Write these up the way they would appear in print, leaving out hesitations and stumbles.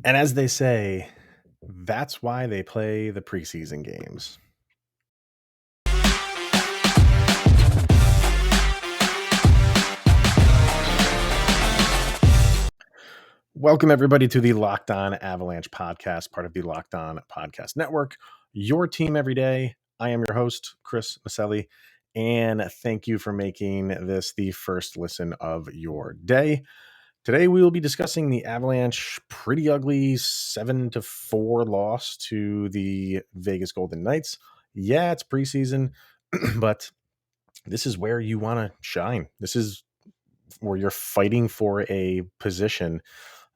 And as they say, that's why they play the preseason games. Welcome, everybody, to the Locked On Avalanche podcast, part of the Locked On Podcast Network. Your team every day. I am your host, Chris Maselli, and thank you for making this the first listen of your day. Today, we will be discussing the Avalanche pretty ugly 7-4 loss to the Vegas Golden Knights. Yeah, it's preseason, but this is where you want to shine. This is where you're fighting for a position.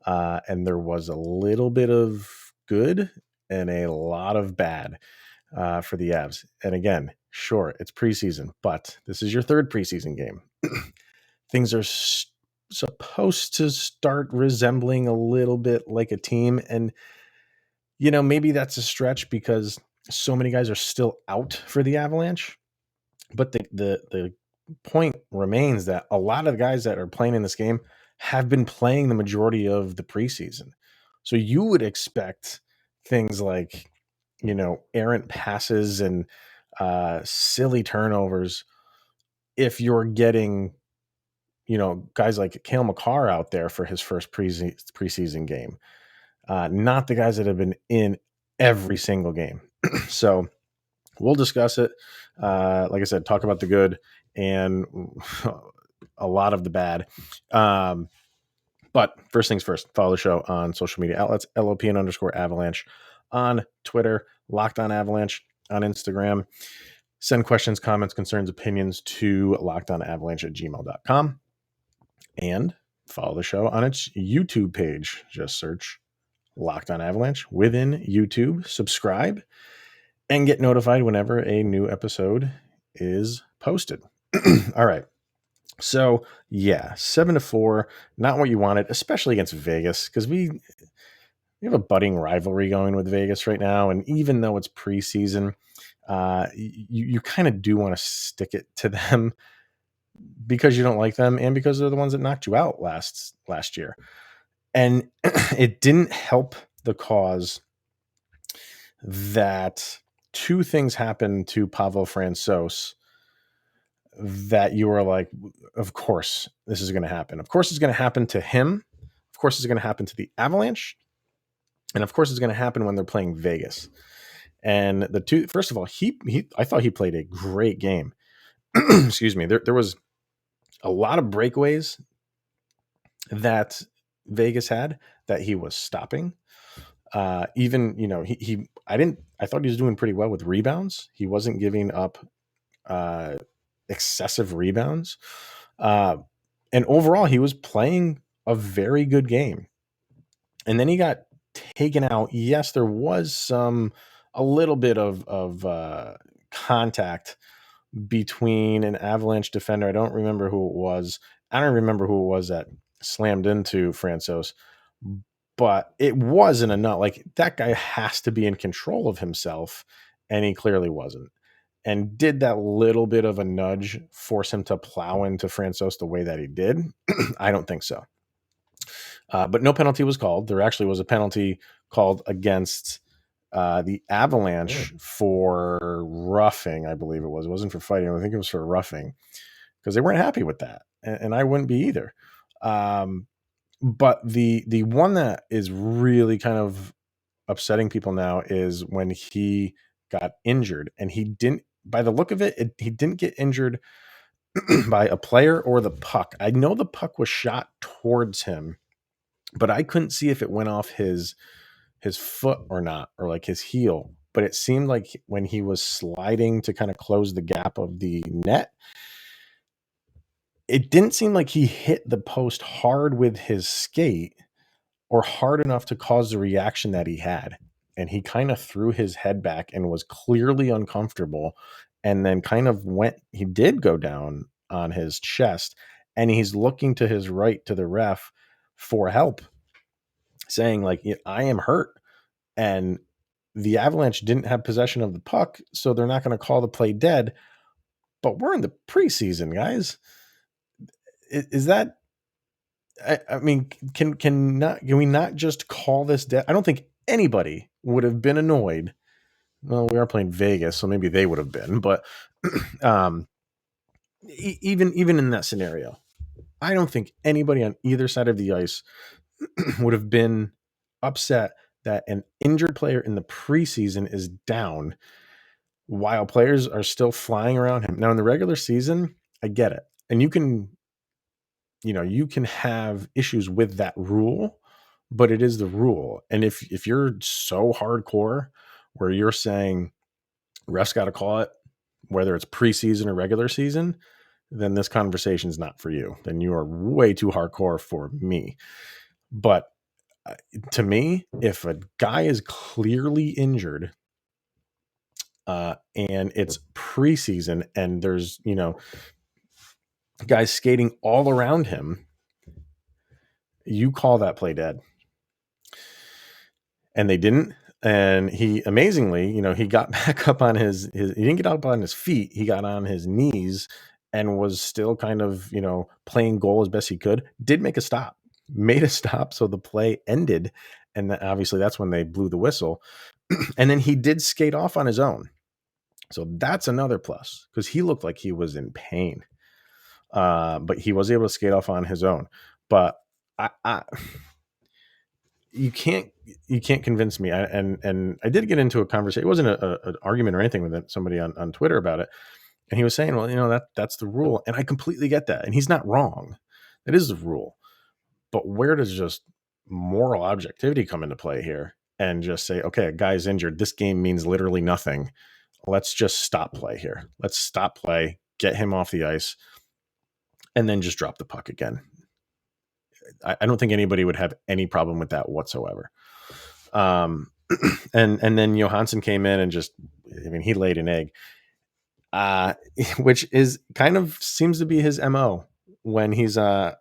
And there was a little bit of good and a lot of bad for the Avs. And again, sure, it's preseason, but this is your third preseason game. Things are supposed to start resembling a little bit like a team. And, maybe that's a stretch because so many guys are still out for the Avalanche. But the point remains that a lot of the guys that are playing in this game have been playing the majority of the preseason. So you would expect things like, errant passes and silly turnovers if you're getting, guys like Cale Makar out there for his first preseason game, not the guys that have been in every single game. So we'll discuss it. Like I said, talk about the good and a lot of the bad. But first things first, follow the show on social media outlets, LOPN_Avalanche on Twitter, Locked On Avalanche on Instagram. Send questions, comments, concerns, opinions to lockedonavalanche@gmail.com. And follow the show on its YouTube page. Just search Locked On Avalanche within YouTube. Subscribe and get notified whenever a new episode is posted. All right. So, yeah, 7-4, not what you wanted, especially against Vegas, because we have a budding rivalry going with Vegas right now. And even though it's preseason, you kind of do want to stick it to them because you don't like them and because they're the ones that knocked you out last year. And it didn't help the cause that two things happened to Pavel Francouz that you were like, of course, this is going to happen. Of course, it's going to happen to him. Of course, it's going to happen to the Avalanche. And of course, it's going to happen when they're playing Vegas. And the two, first of all, I thought he played a great game. Excuse me. There was a lot of breakaways that Vegas had that he was stopping. Even, I thought he was doing pretty well with rebounds. He wasn't giving up excessive rebounds. And overall, he was playing a very good game. And then he got taken out. Yes, there was a little bit of contact between an Avalanche defender. I don't remember who it was. I don't remember who it was that slammed into Francouz. But it wasn't enough. Like, that guy has to be in control of himself, and he clearly wasn't. And did that little bit of a nudge force him to plow into Francouz the way that he did? I don't think so. But no penalty was called. There actually was a penalty called against the Avalanche for roughing, I believe it was. It wasn't for fighting. I think it was for roughing because they weren't happy with that. And I wouldn't be either. But the one that is really kind of upsetting people now is when he got injured, and he didn't, by the look of it, he didn't get injured by a player or the puck. I know the puck was shot towards him, but I couldn't see if it went off his foot or not, or like his heel. But it seemed like when he was sliding to kind of close the gap of the net, it didn't seem like he hit the post hard with his skate or hard enough to cause the reaction that he had. And he kind of threw his head back and was clearly uncomfortable, and then kind of he did go down on his chest, and he's looking to his right to the ref for help, saying like, I am hurt. And the Avalanche didn't have possession of the puck, so they're not going to call the play dead. But we're in the preseason, guys. Is that I mean, can we not just call this dead? I don't think anybody would have been annoyed. Well, we are playing Vegas, so maybe they would have been, but um, even in that scenario, I don't think anybody on either side of the ice would have been upset that an injured player in the preseason is down while players are still flying around him. Now in the regular season, I get it. And you can have issues with that rule, but it is the rule. And if you're so hardcore where you're saying refs got to call it, whether it's preseason or regular season, then this conversation is not for you. Then you are way too hardcore for me. But to me, if a guy is clearly injured and it's preseason and there's, guys skating all around him, you call that play dead. And they didn't. And he amazingly, he got back up on his he didn't get up on his feet. He got on his knees and was still kind of, playing goal as best he could. Did make a stop, made a stop. So the play ended. And obviously that's when they blew the whistle. And then he did skate off on his own. So that's another plus because he looked like he was in pain. But he was able to skate off on his own. But you can't convince me. And I did get into a conversation. It wasn't an argument or anything with somebody on Twitter about it. And he was saying, well, that's the rule. And I completely get that. And he's not wrong. That is the rule. But where does just moral objectivity come into play here? And just say, okay, a guy's injured. This game means literally nothing. Let's just stop play here. Let's stop play, get him off the ice, and then just drop the puck again. I don't think anybody would have any problem with that whatsoever. And then Johansson came in and he laid an egg, which is kind of seems to be his MO when he's out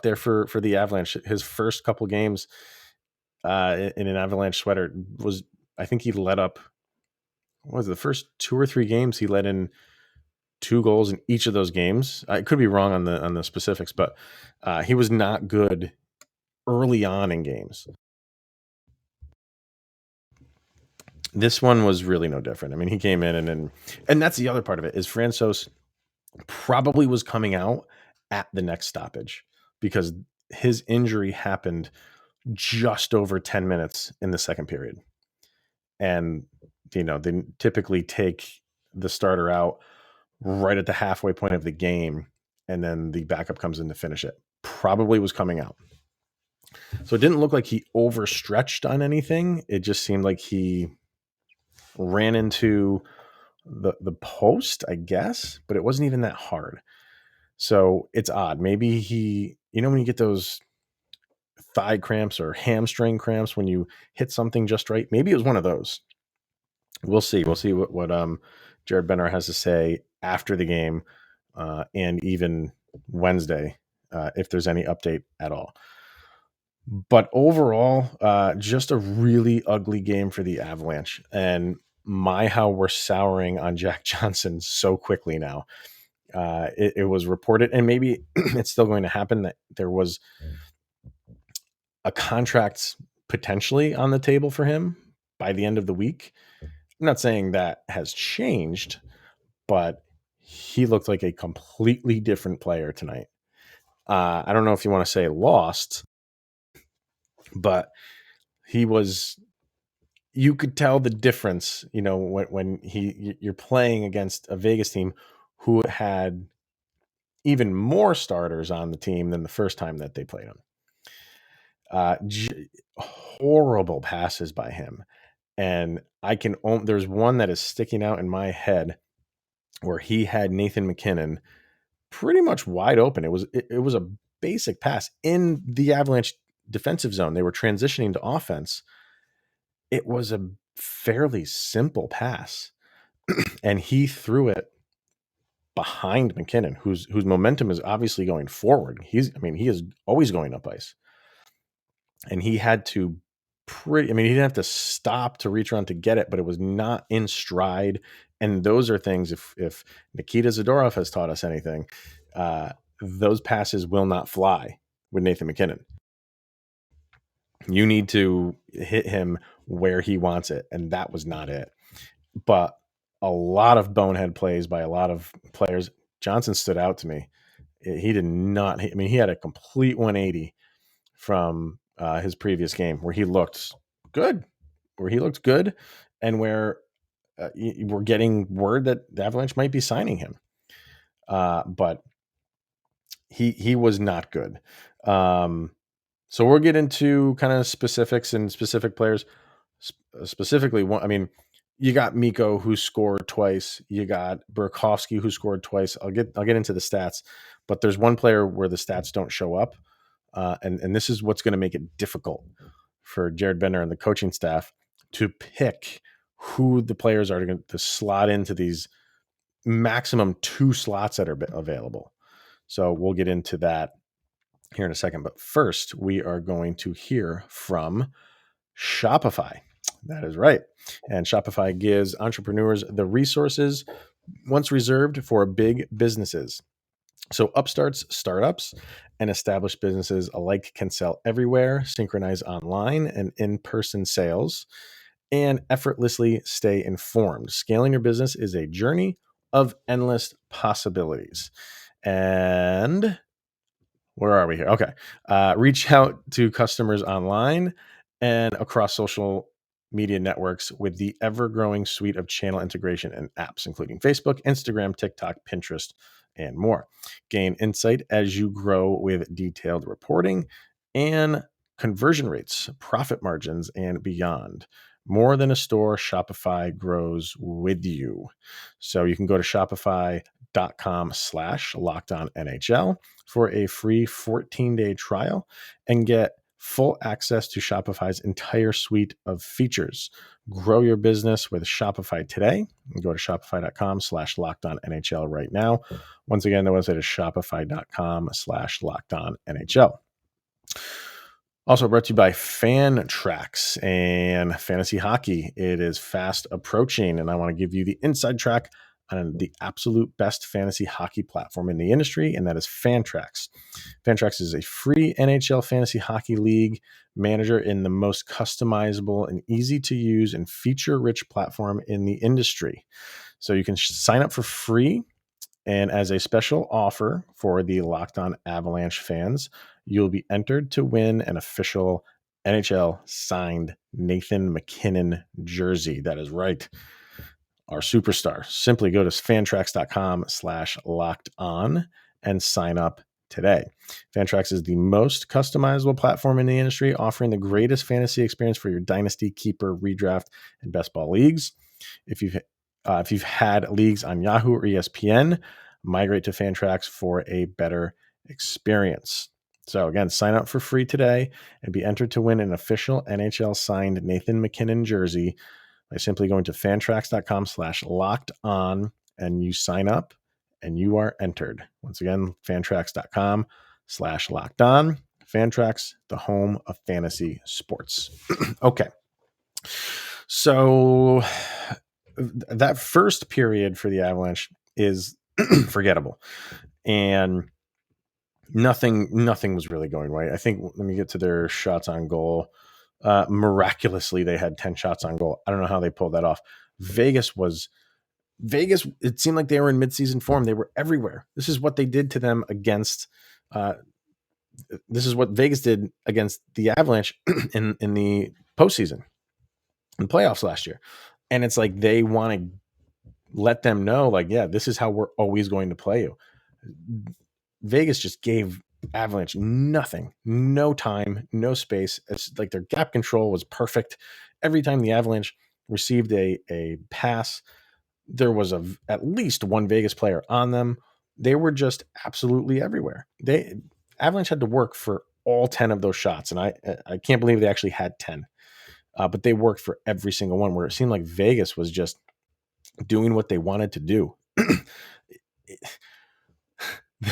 there for the Avalanche. His first couple games in an Avalanche sweater was, I think he let up, what was it, the first 2 or 3 games he let in 2 goals in each of those games. I could be wrong on the specifics, but he was not good early on in games. This one was really no different. I mean, he came in and that's the other part of it is Francouz probably was coming out at the next stoppage because his injury happened just over 10 minutes in the second period. And, they typically take the starter out right at the halfway point of the game, and then the backup comes in to finish it. Probably was coming out. So it didn't look like he overstretched on anything. It just seemed like he ran into the post, I guess, but it wasn't even that hard. So it's odd. Maybe he, when you get those thigh cramps or hamstring cramps when you hit something just right, maybe it was one of those. We'll see. We'll see what Jared Benner has to say after the game and even Wednesday if there's any update at all. But overall, just a really ugly game for the Avalanche. And how we're souring on Jack Johnson so quickly now. It was reported, and maybe it's still going to happen, that there was a contract potentially on the table for him by the end of the week. I'm not saying that has changed, but he looked like a completely different player tonight. I don't know if you want to say lost, but you could tell the difference, when you're playing against a Vegas team who had even more starters on the team than the first time that they played him. Horrible passes by him. And there's one that is sticking out in my head where he had Nathan McKinnon pretty much wide open. It was a basic pass in the Avalanche defensive zone. They were transitioning to offense. It was a fairly simple pass, and he threw it behind McKinnon, whose momentum is obviously going forward. He is always going up ice, and he had to he didn't have to stop to reach around to get it, but it was not in stride. And those are things, if Nikita Zadorov has taught us anything, those passes will not fly with Nathan McKinnon. You need to hit him where he wants it, and that was not it. But a lot of bonehead plays by a lot of players. Johnson stood out to me. He did not. I mean, he had a complete 180 from his previous game where he looked good, and where we're getting word that the Avalanche might be signing him. But he was not good. So we'll get into kind of specifics and specific players. Specifically, one, I mean, you got Mikko who scored twice. You got Burky who scored twice. I'll get into the stats, but there's one player where the stats don't show up, and this is what's going to make it difficult for Jared Bender and the coaching staff to pick who the players are going to slot into these maximum 2 slots that are available. So we'll get into that here in a second. But first, we are going to hear from Shopify. That is right. And Shopify gives entrepreneurs the resources once reserved for big businesses. So upstarts, startups, and established businesses alike can sell everywhere, synchronize online and in-person sales, and effortlessly stay informed. Scaling your business is a journey of endless possibilities. And where are we here? Okay. Reach out to customers online and across social media networks with the ever-growing suite of channel integration and apps, including Facebook, Instagram, TikTok, Pinterest, and more. Gain insight as you grow with detailed reporting and conversion rates, profit margins, and beyond. More than a store, Shopify grows with you. So you can go to shopify.com/lockedonnhl for a free 14-day trial and get full access to Shopify's entire suite of features. Grow your business with Shopify today. Go to shopify.com/lockedonnhl right now. Once again, the website is shopify.com/lockedonnhl. Also brought to you by Fantrax and fantasy hockey. It is fast approaching, and I want to give you the inside track on the absolute best fantasy hockey platform in the industry, and that is Fantrax. Fantrax is a free NHL fantasy hockey league manager in the most customizable and easy to use and feature-rich platform in the industry. So you can sign up for free, and as a special offer for the Locked On Avalanche fans, you'll be entered to win an official NHL signed Nathan McKinnon jersey. That is right. Our superstar. Simply go to fantrax.com/lockedon and sign up today. Fantrax is the most customizable platform in the industry, offering the greatest fantasy experience for your dynasty, keeper, redraft, and best ball leagues. If you've had leagues on Yahoo or ESPN, migrate to Fantrax for a better experience. So again, sign up for free today and be entered to win an official NHL signed Nathan McKinnon jersey by simply going to fantrax.com/lockedon, and you sign up and you are entered. Once again, fantrax.com/lockedon. Fantrax, the home of fantasy sports. Okay. So that first period for the Avalanche is forgettable, and nothing was really going right. I think, let me get to their shots on goal. Miraculously, they had 10 shots on goal. I don't know how they pulled that off. Vegas, it seemed like they were in midseason form. They were everywhere. This is what they did to them against, this is what Vegas did against the Avalanche in the postseason, in playoffs last year. And it's like they want to let them know, like, yeah, this is how we're always going to play you. Vegas just gave Avalanche nothing, no time, no space. It's like their gap control was perfect. Every time the Avalanche received a pass, there was at least one Vegas player on them. They were just absolutely everywhere. Avalanche had to work for all 10 of those shots, and I can't believe they actually had 10. But they worked for every single one, where it seemed like Vegas was just doing what they wanted to do.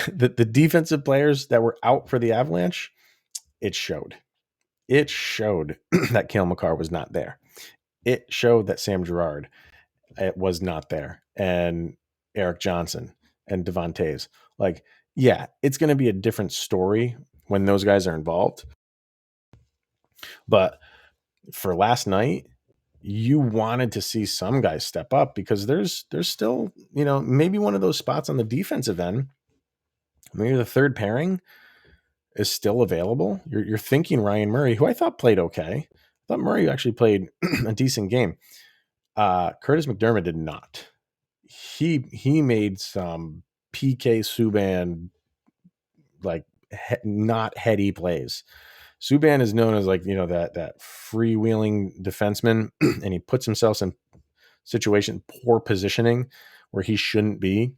The defensive players that were out for the Avalanche, it showed. It showed that Cale Makar was not there. It showed that Sam Girard was not there, and Eric Johnson and Devon Toews. Like, yeah, it's going to be a different story when those guys are involved. But for last night, you wanted to see some guys step up because there's still, maybe one of those spots on the defensive end, maybe the third pairing is still available. You're thinking Ryan Murray, who I thought played okay. I thought Murray actually played a decent game. Curtis McDermott did not. He made some PK Subban, like not heady plays. Subban is known as that freewheeling defenseman, and he puts himself in poor positioning where he shouldn't be.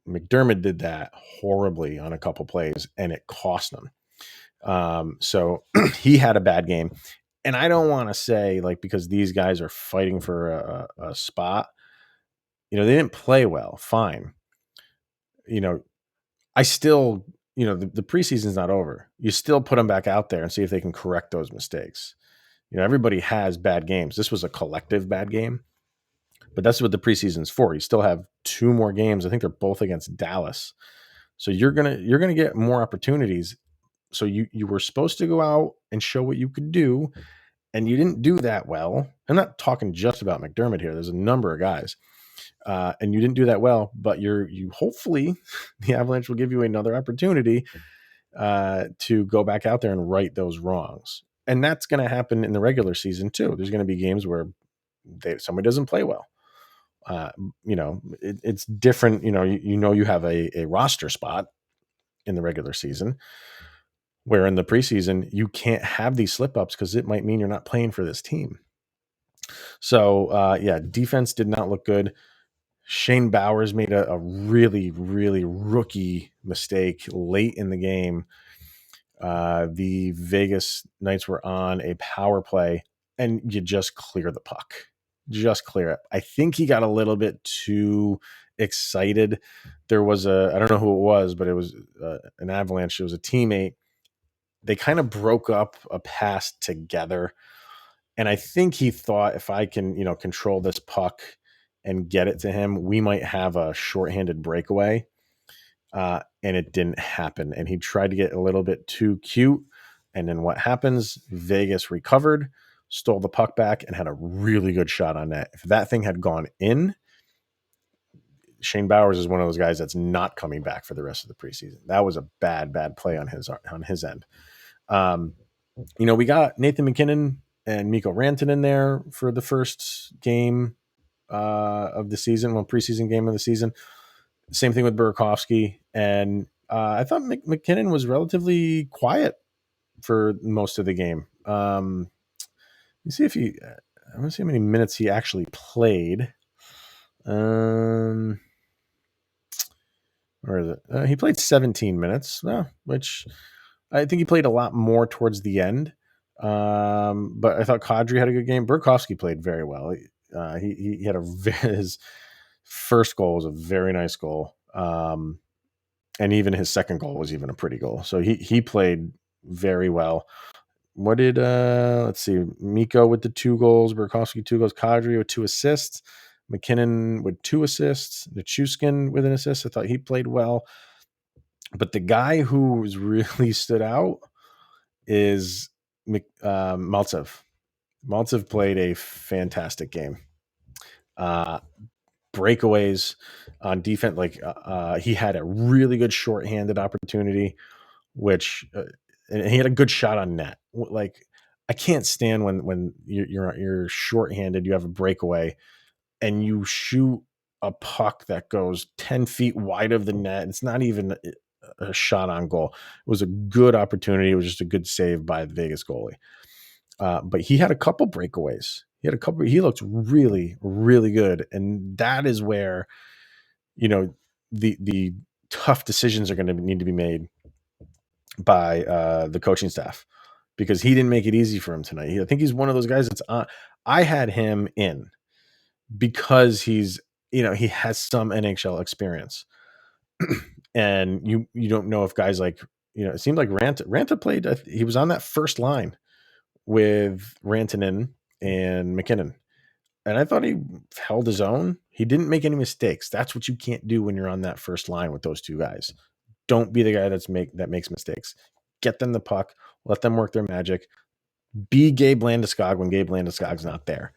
McDermott did that horribly on a couple plays, and it cost him. So he had a bad game. And I don't want to say because these guys are fighting for a spot, they didn't play well. Fine. I still, the preseason's not over. You still put them back out there and see if they can correct those mistakes. Everybody has bad games. This was a collective bad game, but that's what the preseason's for. You still have 2 more games. I think they're both against Dallas. So you're going to get more opportunities. So you were supposed to go out and show what you could do, and you didn't do that well. I'm not talking just about McDermott here. There's a number of guys. And you didn't do that well, but you hopefully the Avalanche will give you another opportunity to go back out there and right those wrongs. And that's going to happen in the regular season too. There's going to be games where somebody doesn't play well. It's different. You have a roster spot in the regular season, where in the preseason you can't have these slip ups because it might mean you're not playing for this team. So defense did not look good. Shane Bowers made a really, really rookie mistake late in the game. The Vegas Knights were on a power play, and you just clear the puck. Just clear it. I think he got a little bit too excited. There was I don't know who it was, but it was an Avalanche. It was a teammate. They kind of broke up a pass together. And I think he thought, if I can, control this puck and get it to him, we might have a shorthanded breakaway. And it didn't happen. And he tried to get a little bit too cute. And then what happens? Vegas recovered, stole the puck back, and had a really good shot on net. If that thing had gone in, Shane Bowers is one of those guys that's not coming back for the rest of the preseason. That was a bad play on his end. We got Nathan MacKinnon and Mikko Rantanen in there for the first game of the season, preseason game of the season. Same thing with Burakovsky. And I thought McKinnon was relatively quiet for most of the game. Let me see I want to see how many minutes he actually played. Where is it? He played 17 minutes, which I think he played a lot more towards the end. But I thought Kadri had a good game. Burakovsky played very well. He had his first goal was a very nice goal. And even his second goal was even a pretty goal. So he played very well. What did let's see, Mikko with the 2 goals, Burakovsky 2 goals, Kadri with 2 assists, McKinnon with 2 assists, Nichushkin with an assist. I thought he played well. But the guy who's really stood out is Maltsev. Maltsev played a fantastic game. Breakaways on defense, he had a really good shorthanded opportunity, which and he had a good shot on net. I can't stand when you're shorthanded, you have a breakaway, and you shoot a puck that goes 10 feet wide of the net. It's not even a shot on goal. It was a good opportunity. It was just a good save by the Vegas goalie. But he had a couple breakaways. He looked really, really good. And that is where, the tough decisions are going to need to be made by the coaching staff, because he didn't make it easy for him tonight. I think he's one of those guys that's on. I had him in because he's, he has some NHL experience. And you don't know if guys like, it seemed like Ranta played, he was on that first line with Rantanen and McKinnon. And I thought he held his own. He didn't make any mistakes. That's what you can't do when you're on that first line with those 2 guys. Don't be the guy that makes mistakes. get them the puck, let them work their magic, be Gabe Landeskog when Gabe Landeskog's not there.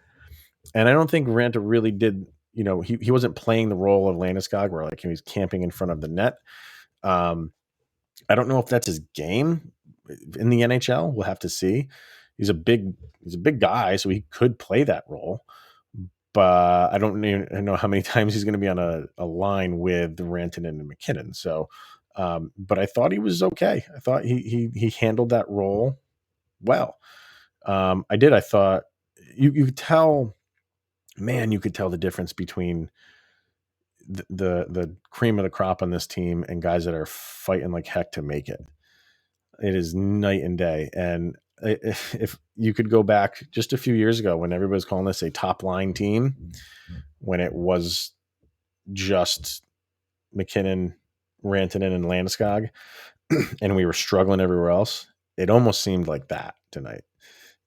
And I don't think Ranta really did, he wasn't playing the role of Landeskog where like he was camping in front of the net. I don't know if that's his game in the NHL. We'll have to see. He's a big guy, so he could play that role. But I don't know how many times he's going to be on a line with Rantanen and McKinnon. So, but I thought he was okay. I thought he handled that role well. I did. I thought you could tell, man, you could tell the difference between the cream of the crop on this team and guys that are fighting like heck to make it. It is night and day. And if you could go back just a few years ago when everybody was calling this a top line team, when it was just McKinnon, Rantanen, and Landeskog, and we were struggling everywhere else, it almost seemed like that tonight.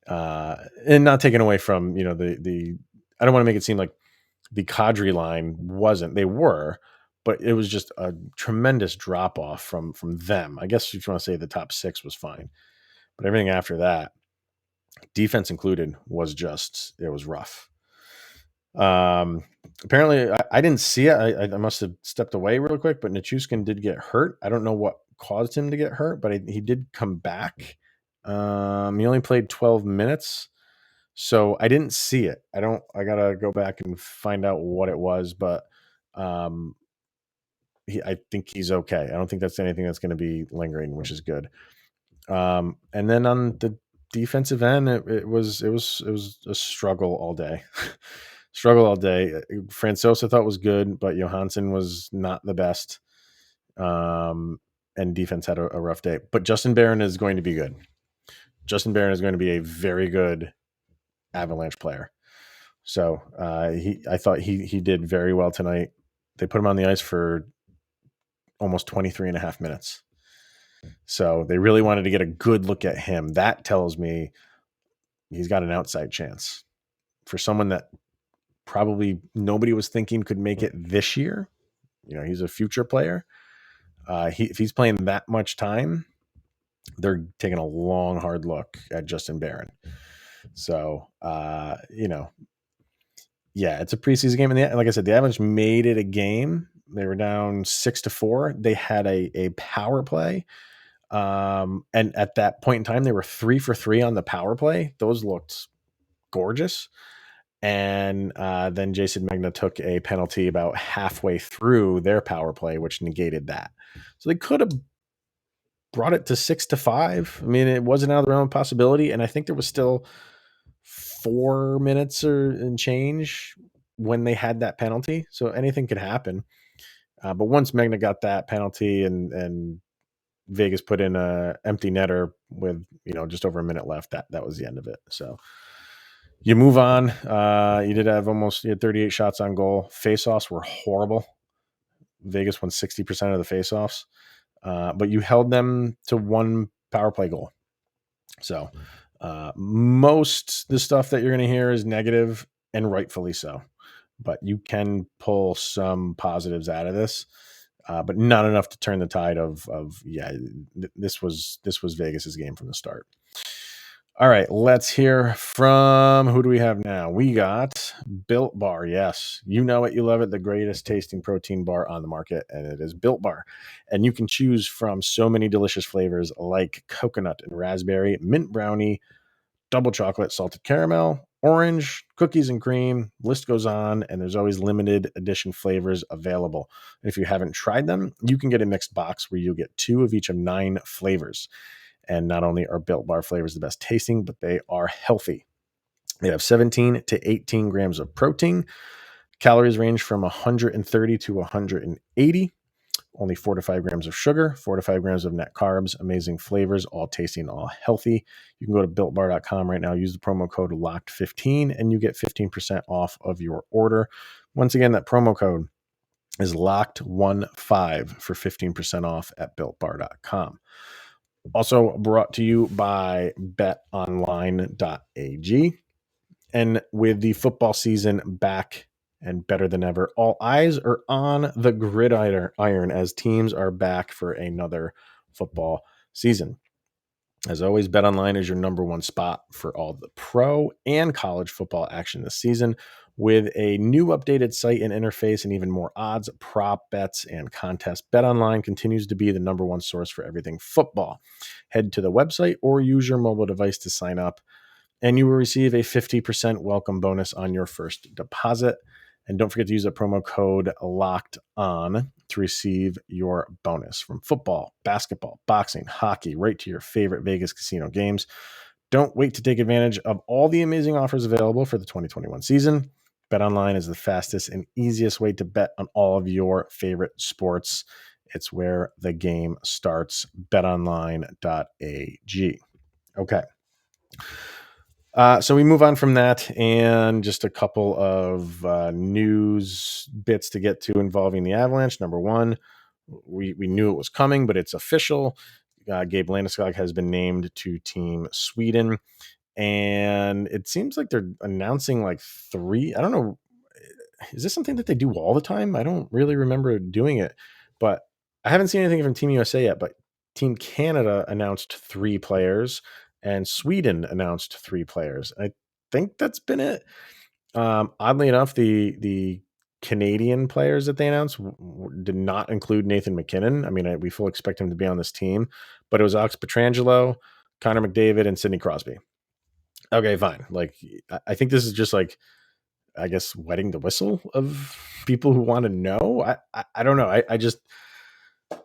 And not taken away from, the I don't want to make it seem like the Kadri line wasn't. They were, but it was just a tremendous drop off from them. I guess if you want to say the top six was fine, but everything after that, defense included, it was rough. Apparently I didn't see it. I must have stepped away real quick, but Nichushkin did get hurt. I don't know what caused him to get hurt, but he did come back. He only played 12 minutes. So I didn't see it. I gotta go back and find out what it was, but I think he's okay. I don't think that's anything that's going to be lingering, which is good. And then on the defensive end, it was a struggle all day. Francouz I thought was good, but Johansson was not the best. And defense had a rough day. But Justin Barron is going to be good. Justin Barron is going to be a very good Avalanche player. So I thought he did very well tonight. They put him on the ice for almost 23 and a half minutes. So they really wanted to get a good look at him. That tells me he's got an outside chance. For someone that probably nobody was thinking could make it this year, he's a future player. If he's playing that much time, they're taking a long, hard look at Justin Barron. So, yeah, it's a preseason game. And like I said, the Avalanche made it a game. They were down 6-4. They had a power play. And at that point in time, they were 3 for 3 on the power play. Those looked gorgeous. And then Jason Magna took a penalty about halfway through their power play, which negated that. So they could have brought it to 6-5. I mean, it wasn't out of the realm of possibility. And I think there was still 4 minutes and change when they had that penalty. So anything could happen. But once Magna got that penalty and Vegas put in a empty netter with, just over a minute left, that was the end of it. So you move on. You had 38 shots on goal. Faceoffs were horrible. Vegas won 60% of the faceoffs. But you held them to 1 power play goal. So most the stuff that you're going to hear is negative, and rightfully so. But you can pull some positives out of this, but not enough to turn the tide this was Vegas's game from the start. All right, let's hear from, who do we have now? We got Built Bar. Yes, you know it, you love it. The greatest tasting protein bar on the market, and it is Built Bar. And you can choose from so many delicious flavors like coconut and raspberry, mint brownie, double chocolate, salted caramel, orange, cookies and cream. List goes on, and there's always limited edition flavors available. And if you haven't tried them, you can get a mixed box where you'll get 2 of each of 9 flavors. And not only are Built Bar flavors the best tasting, but they are healthy. They have 17 to 18 grams of protein. Calories range from 130 to 180. Only 4 to 5 grams of sugar, 4 to 5 grams of net carbs. Amazing flavors, all tasting, all healthy. You can go to BuiltBar.com right now. Use the promo code LOCKED15, and you get 15% off of your order. Once again, that promo code is LOCKED15 for 15% off at BuiltBar.com. Also brought to you by betonline.ag. And with the football season back and better than ever, all eyes are on the gridiron as teams are back for another football season. As always, BetOnline is your number one spot for all the pro and college football action this season. With a new updated site and interface and even more odds, prop bets, and contests, BetOnline continues to be the number one source for everything football. Head to the website or use your mobile device to sign up, and you will receive a 50% welcome bonus on your first deposit. And don't forget to use the promo code LOCKED ON to receive your bonus. From football, basketball, boxing, hockey, right to your favorite Vegas casino games. Don't wait to take advantage of all the amazing offers available for the 2021 season. BetOnline is the fastest and easiest way to bet on all of your favorite sports. It's where the game starts. BetOnline.ag. Okay. So we move on from that, and just a couple of news bits to get to involving the Avalanche. Number one, we knew it was coming, but it's official. Gabe Landeskog has been named to Team Sweden, and it seems like they're announcing like three. I don't know. Is this something that they do all the time? I don't really remember doing it, but I haven't seen anything from Team USA yet. But Team Canada announced 3 players, and Sweden announced 3 players. I think that's been it. Oddly enough, the Canadian players that they announced did not include Nathan McKinnon. I mean, we fully expect him to be on this team, but it was Alex Pietrangelo, Connor McDavid, and Sidney Crosby. Okay, fine. Like, I think this is just like, I guess, wetting the whistle of people who want to know. I don't know. I just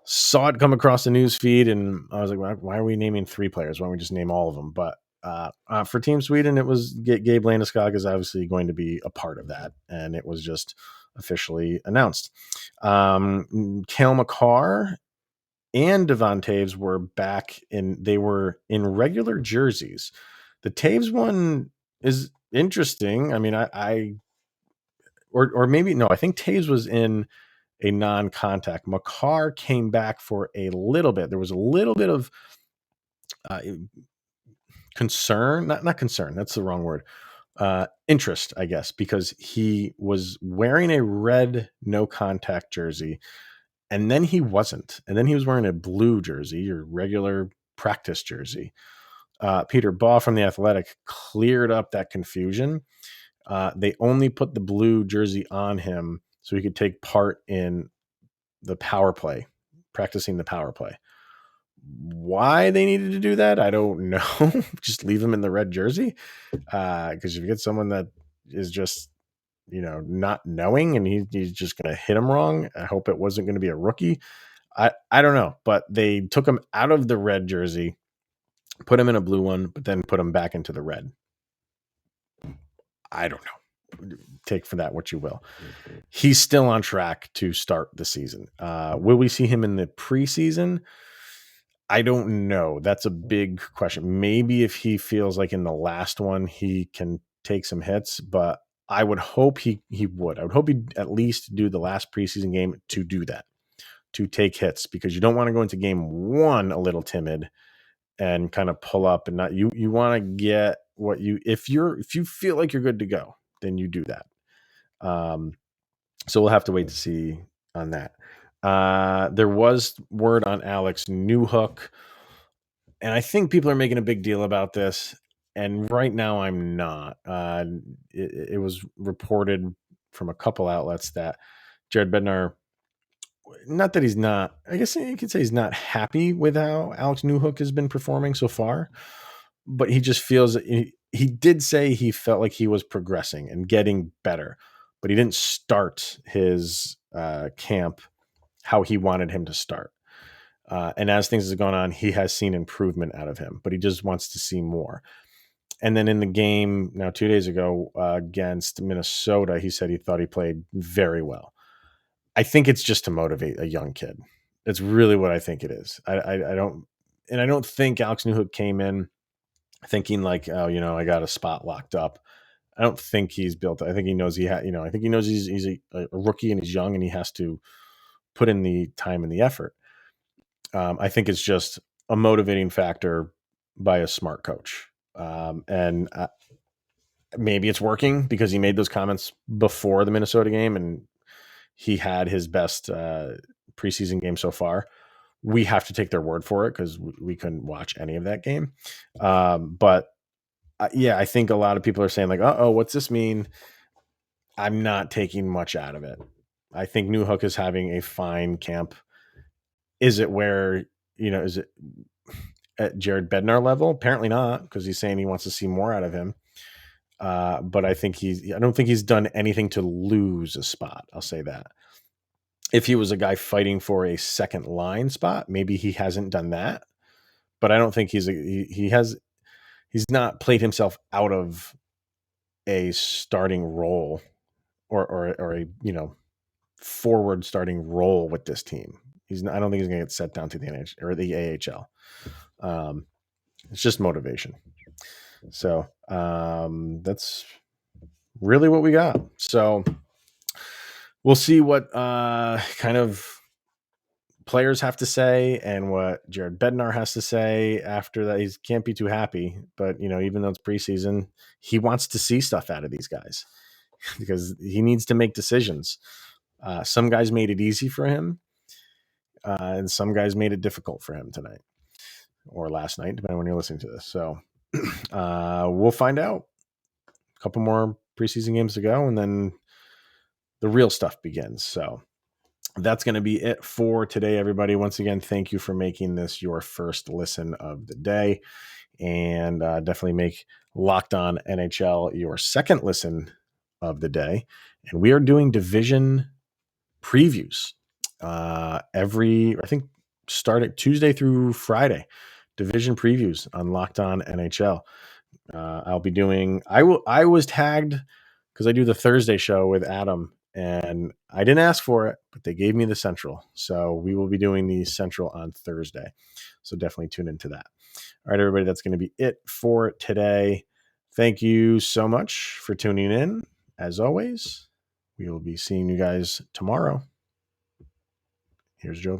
saw it come across the news feed, and I was like, why are we naming 3 players? Why don't we just name all of them? But for Team Sweden, it was Gabe Landeskog is obviously going to be a part of that, and it was just officially announced. Cale Makar and Devon Taves were back they were in regular jerseys. The Taves one is interesting. I mean, or maybe no, I think Taves was in a non-contact. Makar came back for a little bit. There was a little bit of concern, not concern. That's the wrong word. Interest, I guess, because he was wearing a red no contact jersey, and then he wasn't, and then he was wearing a blue jersey, your regular practice jersey. Peter Baugh from The Athletic cleared up that confusion. They only put the blue jersey on him so he could take part in the power play, practicing the power play. Why they needed to do that, I don't know. Just leave him in the red jersey. Because if you get someone that is just, not knowing and he's just going to hit him wrong, I hope it wasn't going to be a rookie. I don't know, but they took him out of the red jersey, put him in a blue one, but then put him back into the red. I don't know. Take for that what you will. He's still on track to start the season. Will we see him in the preseason? I don't know. That's a big question. Maybe if he feels like in the last one he can take some hits, but I would hope he would. I would hope he'd at least do the last preseason game to do that, to take hits, because you don't want to go into game 1 a little timid and kind of pull up and not you want to get what if you feel like you're good to go, then you do that. So we'll have to wait to see on that. There was word on Alex Newhook, and I think people are making a big deal about this, and right now I'm not. It was reported from a couple outlets that Jared Bednar, not that he's not, I guess you could say he's not happy with how Alex Newhook has been performing so far, but he just feels that he did say he felt like he was progressing and getting better, but he didn't start his camp how he wanted him to start. And as things have gone on, he has seen improvement out of him, but he just wants to see more. And then in the game now 2 days ago against Minnesota, he said he thought he played very well. I think it's just to motivate a young kid. That's really what I think it is. I don't think Alex Newhook came in thinking like, oh, I got a spot locked up. I don't think he's built. I think he knows I think he knows he's a rookie and he's young and he has to put in the time and the effort. I think it's just a motivating factor by a smart coach. And maybe it's working because he made those comments before the Minnesota game and he had his best preseason game so far. we have to take their word for it because we couldn't watch any of that game. But yeah, I think a lot of people are saying like, "Oh, what's this mean?" I'm not taking much out of it. I think Newhook is having a fine camp. Is it where, is it at Jared Bednar level? Apparently not, because he's saying he wants to see more out of him. But I don't think he's done anything to lose a spot. I'll say that. If he was a guy fighting for a second line spot, maybe he hasn't done that. But I don't think he's not played himself out of a starting role or a forward starting role with this team. I don't think he's going to get set down to the NHL or the AHL. It's just motivation. So that's really what we got. So we'll see what kind of players have to say and what Jared Bednar has to say after that. He can't be too happy, but even though it's preseason, he wants to see stuff out of these guys because he needs to make decisions. Some guys made it easy for him, and some guys made it difficult for him tonight or last night, depending on when you're listening to this. So we'll find out. A couple more preseason games to go, and then the real stuff begins. So that's going to be it for today, everybody. Once again, thank you for making this your first listen of the day, and definitely make Locked On NHL your second listen of the day. And we are doing division previews starting Tuesday through Friday, division previews on Locked On NHL. I'll be doing. I was tagged because I do the Thursday show with Adam, and I didn't ask for it, but they gave me the Central, so we will be doing the Central on Thursday. So definitely tune into that. All right, everybody, that's going to be it for today. Thank you so much for tuning in. As always, we will be seeing you guys tomorrow. Here's Jovi.